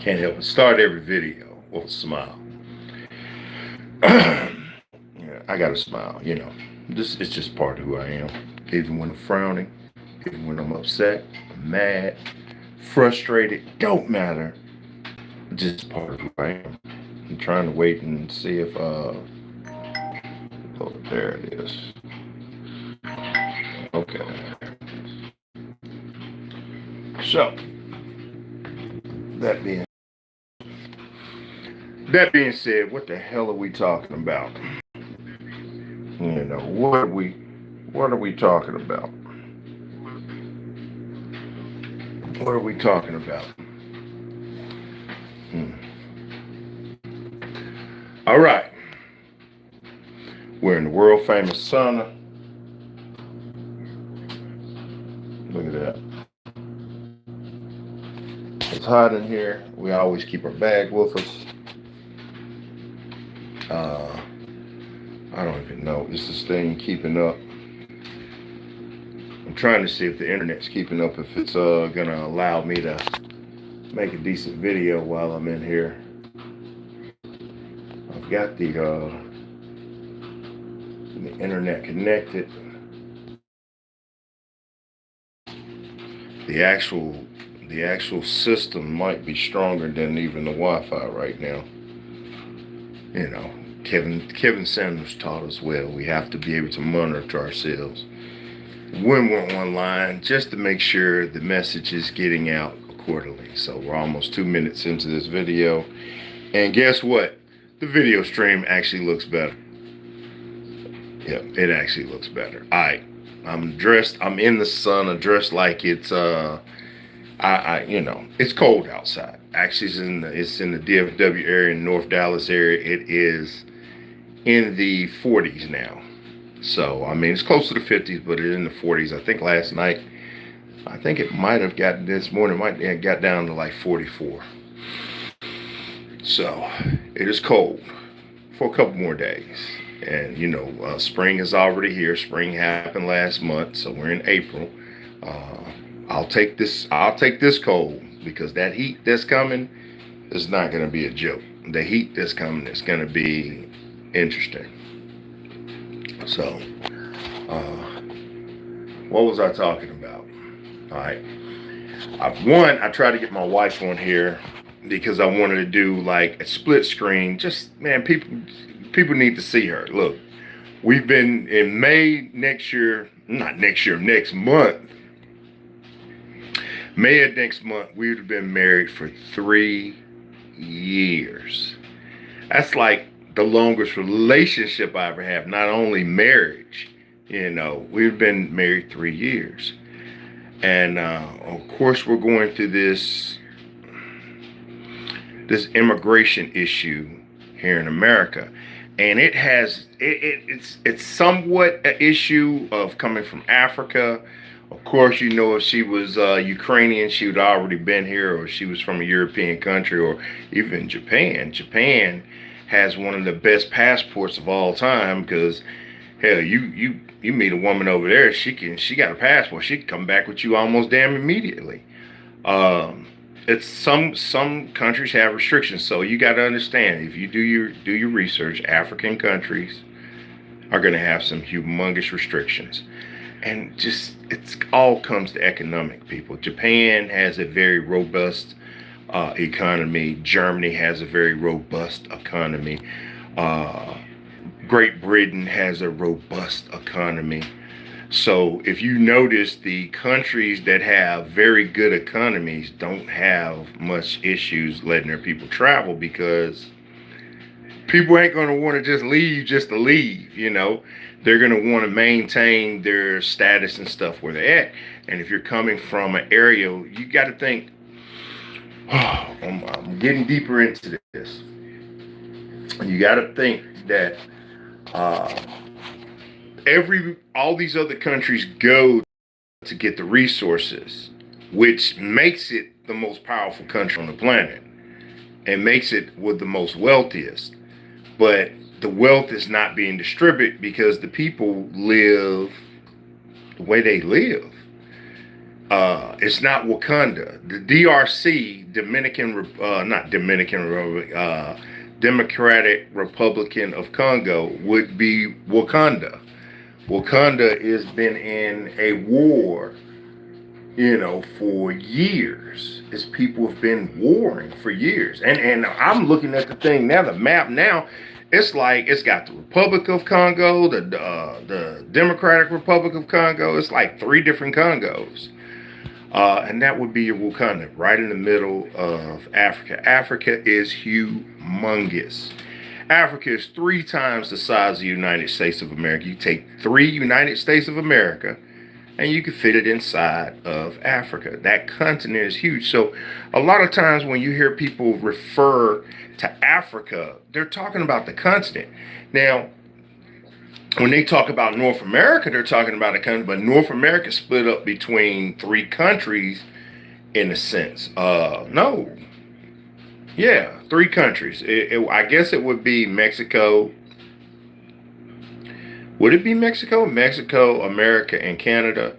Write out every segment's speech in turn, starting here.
Can't help but start every video with a smile. Yeah, I got to smile, you know. This is just part of who I am. Even when I'm frowning, even when I'm upset, I'm mad, frustrated, don't matter. Just part of who I am. I'm trying to wait and see if oh, there it is. Okay. So that being that being said, what the hell are we talking about? You know, what are we talking about? What are we talking about? Hmm. All right. We're in the world famous sauna. Look at that. It's hot in here. We always keep our bag with us. Uh, I don't even know. Is this thing keeping up? I'm trying to see if the internet's keeping up. If it's gonna allow me to make a decent video while I'm in here. I've got the internet connected. The actual the actual system might be stronger than even the Wi-Fi right now. You know, Kevin Sanders taught us well. We have to be able to monitor ourselves when we're online, just to make sure the message is getting out accordingly. So we're almost 2 minutes into this video, and guess what? The video stream actually looks better. Yeah, it actually looks better. I'm dressed. I'm in the sun. I'm dressed like it's you know, it's cold outside. Actually, it's in the DFW area, in North Dallas area. It is in the 40s now. So I mean, it's close to the 50s, but it's in the 40s. I think last night, I think it might have gotten this morning, might have got down to like 44. So it is cold for a couple more days. And you know, spring is already here. Spring happened last month, so we're in April. Uh, I'll take this. I'll take this cold because that heat that's coming is not going to be a joke. The heat that's coming is going to be interesting. So, uh, what was I talking about? All right. I tried to get my wife on here because I wanted to do like a split screen. Just man, people need to see her. Look, we've been in May next year, not next year, next month. May of next month, we would have been married for 3 years. That's like the longest relationship I ever have. Not only marriage, you know, we've been married 3 years. And of course, we're going through this immigration issue here in America, and it's somewhat an issue of coming from Africa. Of course, you know, if she was Ukrainian, she would already been here, or she was from a European country, or even Japan. Japan has one of the best passports of all time because hell, you meet a woman over there, she got a passport, she can come back with you almost damn immediately. Um, it's some countries have restrictions, so you got to understand if you do your research, African countries are going to have some humongous restrictions, and just it's all comes to economic people. Japan has a very robust economy. Germany has a very robust economy. Uh, Great Britain has a robust economy. So if you notice, the countries that have very good economies don't have much issues letting their people travel because people ain't going to want to just to leave, you know. They're going to want to maintain their status and stuff where they're at. And if you're coming from an area, you got to think, oh, I'm getting deeper into this. You got to think that uh, all these other countries go to get the resources, which makes it the most powerful country on the planet and makes it with the most wealthiest. But the wealth is not being distributed because the people live the way they live. It's not Wakanda. The DRC, not Dominican Republic, Democratic Republican of Congo would be Wakanda. Wakanda has been in a war, for years. As people have been warring for years. And I'm looking at the thing now, the map now, it's like it's got the Republic of Congo, the Democratic Republic of Congo. It's like three different Congos. And that would be your Wakanda, right in the middle of Africa. Africa is humongous. Africa is 3 times the size of the United States of America. You take 3 United States of America and you can fit it inside of Africa. That continent is huge. So a lot of times when you hear people refer to Africa, they're talking about the continent. Now, when they talk about North America, they're talking about a country, but North America split up between 3 countries in a sense. No. Yeah, 3 countries. I guess it would be Mexico. Would it be Mexico? Mexico, America, and Canada.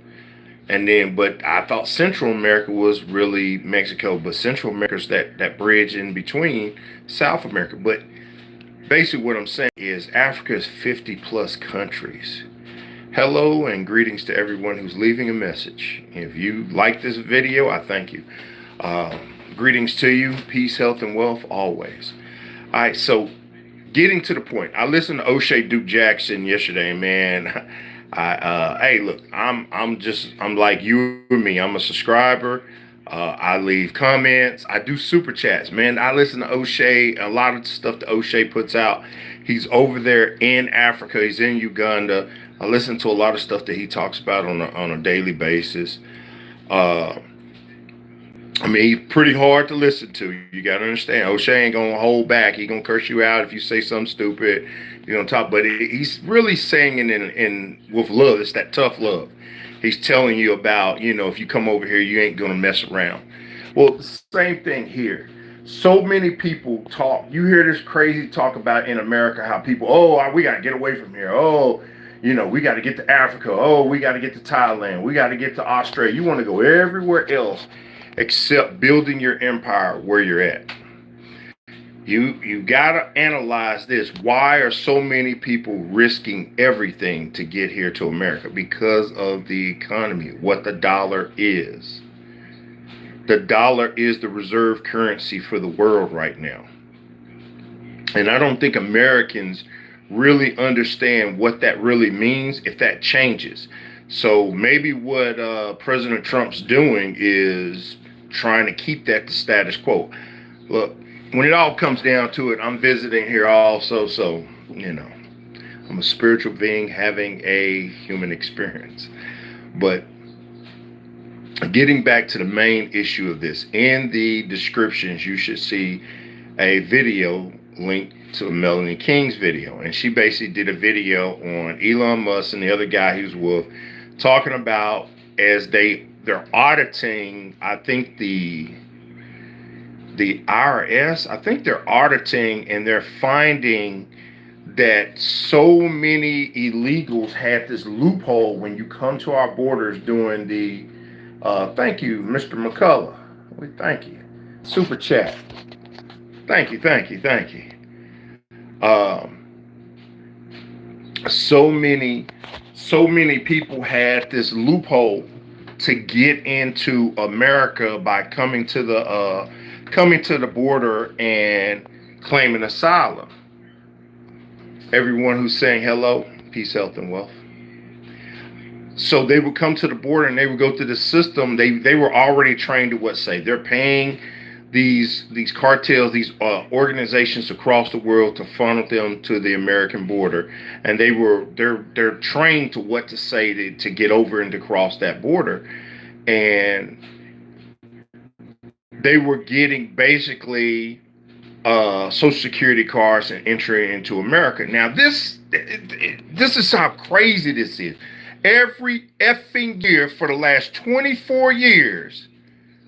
And then, but I thought Central America was really Mexico, but Central America is that bridge in between South America. But basically what I'm saying is Africa is 50 plus countries. Hello and greetings to everyone who's leaving a message. If you like this video, I thank you. Greetings to you. Peace, health, and wealth always. All right, so getting to the point. I listened to O'Shea Duke Jackson yesterday, man. Hey, look, I'm like you and me. I'm a subscriber. I leave comments. I do super chats, man. I listen to O'Shea. A lot of the stuff that O'Shea puts out. He's over there in Africa. He's in Uganda. I listen to a lot of stuff that he talks about on a daily basis. I mean, he's pretty hard to listen to. You got to understand. O'Shea ain't going to hold back. He going to curse you out if you say something stupid. You're going to talk. But he's really saying it in with love. It's that tough love. He's telling you about, if you come over here, you ain't going to mess around. Well, same thing here. So many people talk. You hear this crazy talk about in America how people, we got to get away from here. We got to get to Africa. We got to get to Thailand. We got to get to Australia. You want to go everywhere else except building your empire where you're at. You got to analyze this. Why are so many people risking everything to get here to America? Because of the economy, what the dollar is. The dollar is the reserve currency for the world right now. And I don't think Americans really understand what that really means if that changes. So maybe what President Trump's doing is trying to keep that the status quo. Look, when it all comes down to it, I'm visiting here also, so, I'm a spiritual being having a human experience. But getting back to the main issue of this, in the descriptions, you should see a video linked to Melanie King's video. And she basically did a video on Elon Musk and the other guy he was with, talking about as they're auditing, I think the IRS, I think they're auditing and they're finding that so many illegals had this loophole when you come to our borders doing the, thank you, Mr. McCullough. We thank you. Super chat. Thank you. So many people had this loophole to get into America by coming to the border and claiming asylum. Everyone who's saying hello, peace, health, and wealth. So they would come to the border and they would go through the system. They were already trained to they're paying these cartels, these organizations across the world to funnel them to the American border, and they're trained to what to say to get over and to cross that border, and they were getting basically Social Security cards and entry into America. Now this is how crazy this is. Every effing year for the last 24 years.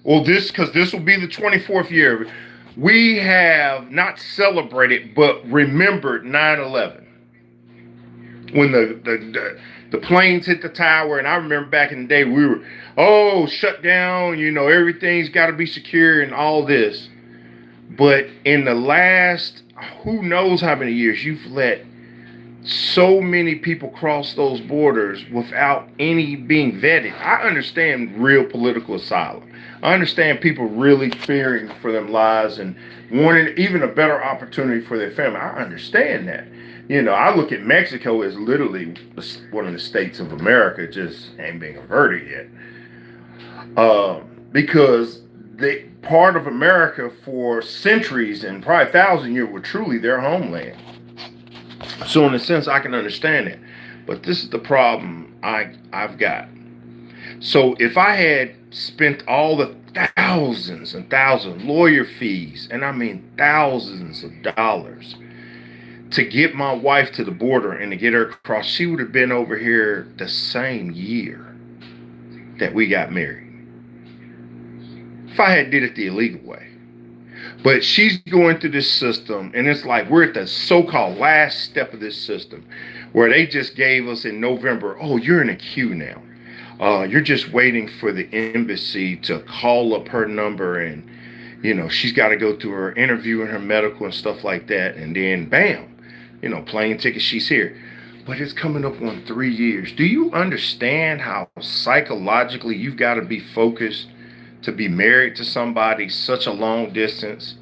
Well, because this will be the 24th year, we have not celebrated, but remembered 9/11. When The planes hit the tower, and I remember back in the day we were, oh, shut down, everything's got to be secure and all this. But in the last, who knows how many years, you've let so many people cross those borders without any being vetted. I understand real political asylum. I understand people really fearing for their lives and wanting even a better opportunity for their family. I understand that. I look at Mexico as literally one of the states of America, just ain't been converted yet. Because they part of America for centuries and probably 1,000 years were truly their homeland. So in a sense, I can understand it. But this is the problem I've got. So if I had spent all the thousands and thousands lawyer fees, and I mean thousands of dollars, to get my wife to the border and to get her across, she would have been over here the same year that we got married. If I had did it the illegal way. But she's going through this system, and it's like we're at the so-called last step of this system where they just gave us in November, oh, you're in a queue now. You're just waiting for the embassy to call up her number, and, she's got to go through her interview and her medical and stuff like that. And then, bam, plane ticket, she's here. But it's coming up on 3 years. Do you understand how psychologically you've got to be focused to be married to somebody such a long distance?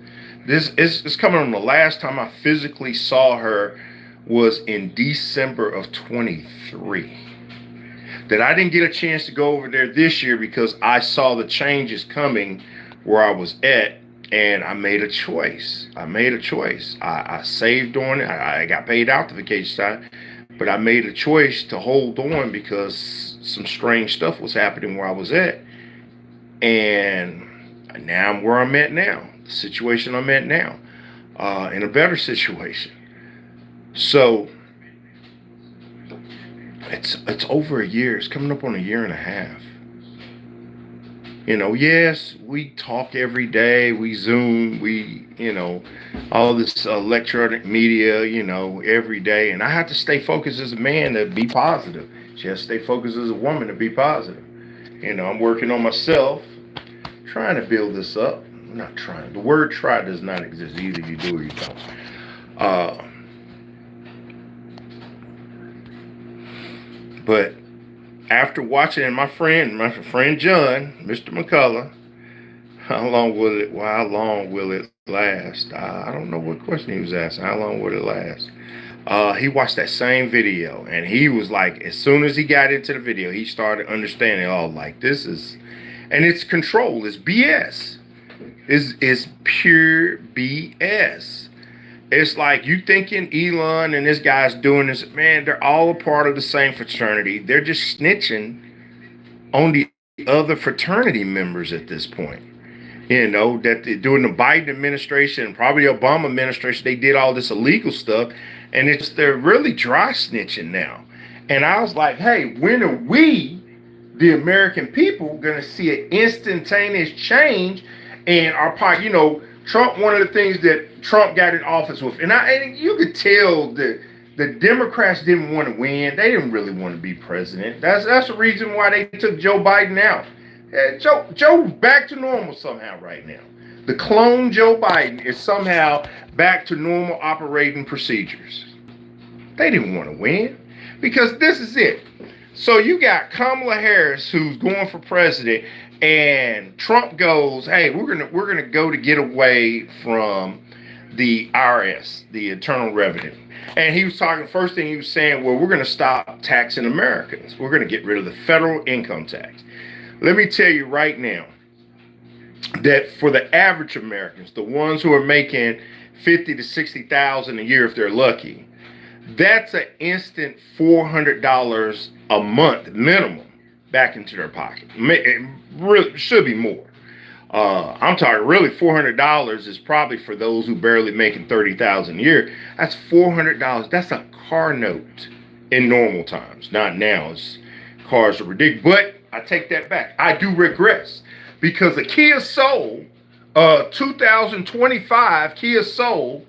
This is coming on. The last time I physically saw her was in December of 23. That I didn't get a chance to go over there this year because I saw the changes coming where I was at, and I made a choice. I saved on it. I got paid out the vacation time, but I made a choice to hold on because some strange stuff was happening where I was at. And now I'm where I'm at now, the situation I'm at now, in a better situation. So it's over a year. It's coming up on a year and a half. Yes, we talk every day. We Zoom. All this electronic media, every day. And I have to stay focused as a man to be positive. She has to stay focused as a woman to be positive. I'm working on myself, trying to build this up. I'm not trying. The word try does not exist. Either you do or you don't. But after watching, and my friend John, Mr. McCullough, how long will it last? I don't know what question he was asking. How long will it last? He watched that same video, and he was like, as soon as he got into the video, he started understanding, this is, and it's control, it's BS. It's pure BS. It's like you thinking Elon and this guy's doing this, man, they're all a part of the same fraternity. They're just snitching on the other fraternity members at this point. That during the Biden administration, probably the Obama administration, they did all this illegal stuff, and they're really dry snitching now. And I was like, hey, when are we, the American people, gonna see an instantaneous change in our part? Trump, one of the things that Trump got in office with, and you could tell that the Democrats didn't want to win. They didn't really want to be president. That's the reason why they took Joe Biden out. Joe's back to normal somehow right now. The clone Joe Biden is somehow back to normal operating procedures. They didn't want to win because this is it. So you got Kamala Harris who's going for president, and Trump goes, hey, we're gonna go to get away from the IRS, the Internal Revenue. And he was talking, first thing he was saying, well, we're gonna stop taxing Americans. We're gonna get rid of the federal income tax. Let me tell you right now that for the average Americans, the ones who are making $50,000 to $60,000 a year if they're lucky, that's an instant $400 a month minimum back into their pocket. It really should be more. I'm talking really $400 is probably for those who barely making $30,000 a year. That's $400. That's a car note in normal times. Not now. Cars are ridiculous. But I take that back. I do regress because a Kia Soul, 2025 Kia Soul,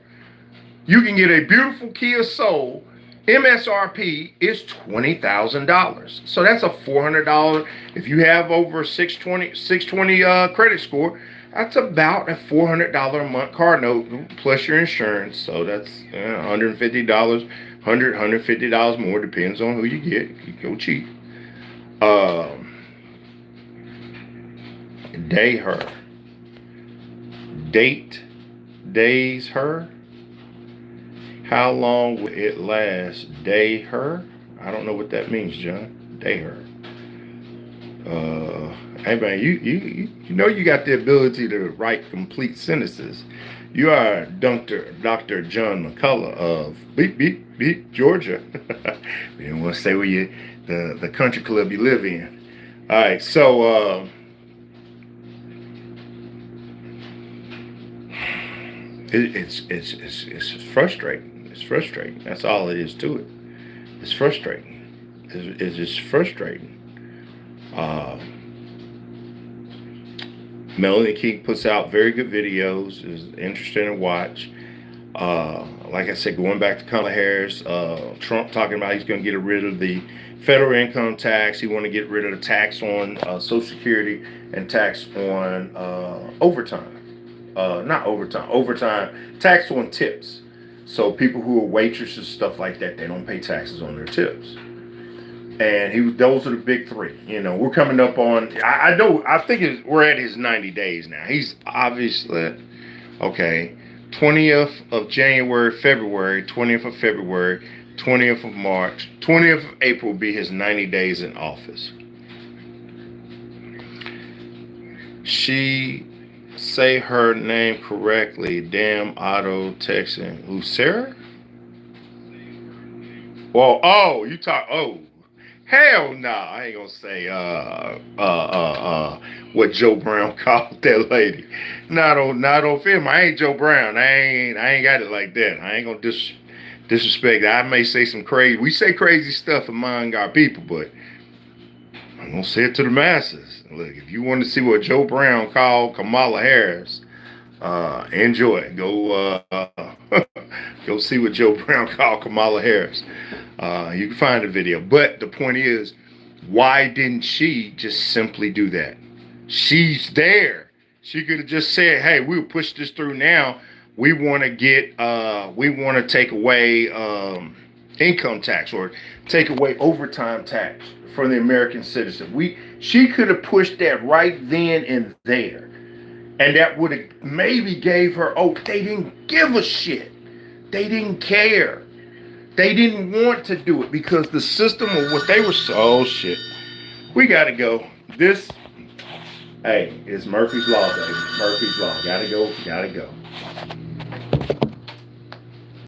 you can get a beautiful Kia Soul MSRP is $20,000. So that's a $400. If you have over 620 credit score, that's about a $400 a month car note plus your insurance. So that's $150, $150 more, depends on who you get. You go cheap. Day her. Days her. How long will it last? Day her? I don't know what that means, John. Day her. Hey man, you know you got the ability to write complete sentences. You are Dr. John McCullough of Beep Beep Beep, Georgia. We don't want to say where the country club you live in. All right, so it's frustrating. It's frustrating. That's all it is to it. It's frustrating. It's just frustrating. Melanie Kring puts out very good videos. It's interesting to watch. Like I said, going back to Kamala Harris, Trump talking about he's going to get rid of the federal income tax. He want to get rid of the tax on Social Security and tax on overtime. Not overtime, tax on tips. So people who are waitresses, stuff like that, they don't pay taxes on their tips. And those are the big three. You know, we're coming up on, I think we're at his 90 days now. He's obviously, okay, 20th of January, February, 20th of February, 20th of March, 20th of April will be his 90 days in office. She say her name correctly. Damn auto texting. Who, Sarah? Well, hell no. I ain't gonna say what Joe Brown called that lady. Not on film. I ain't Joe Brown. I ain't got it like that. I ain't gonna disrespect. I may say some crazy. We say crazy stuff among our people, but I'm gonna say it to the masses. Look, if you want to see what Joe Brown called Kamala Harris, enjoy it. Go go see what Joe Brown called Kamala Harris. You can find the video. But the point is, why didn't she just simply do that? She's there. She could have just said, hey, we'll push this through now. We want to take away income tax or take away overtime tax for the American citizen. She could have pushed that right then and there. And that would have maybe gave her, they didn't give a shit. They didn't care. They didn't want to do it because the system of what they were, shit. We got to go. It's Murphy's Law, baby. Murphy's Law. Gotta go.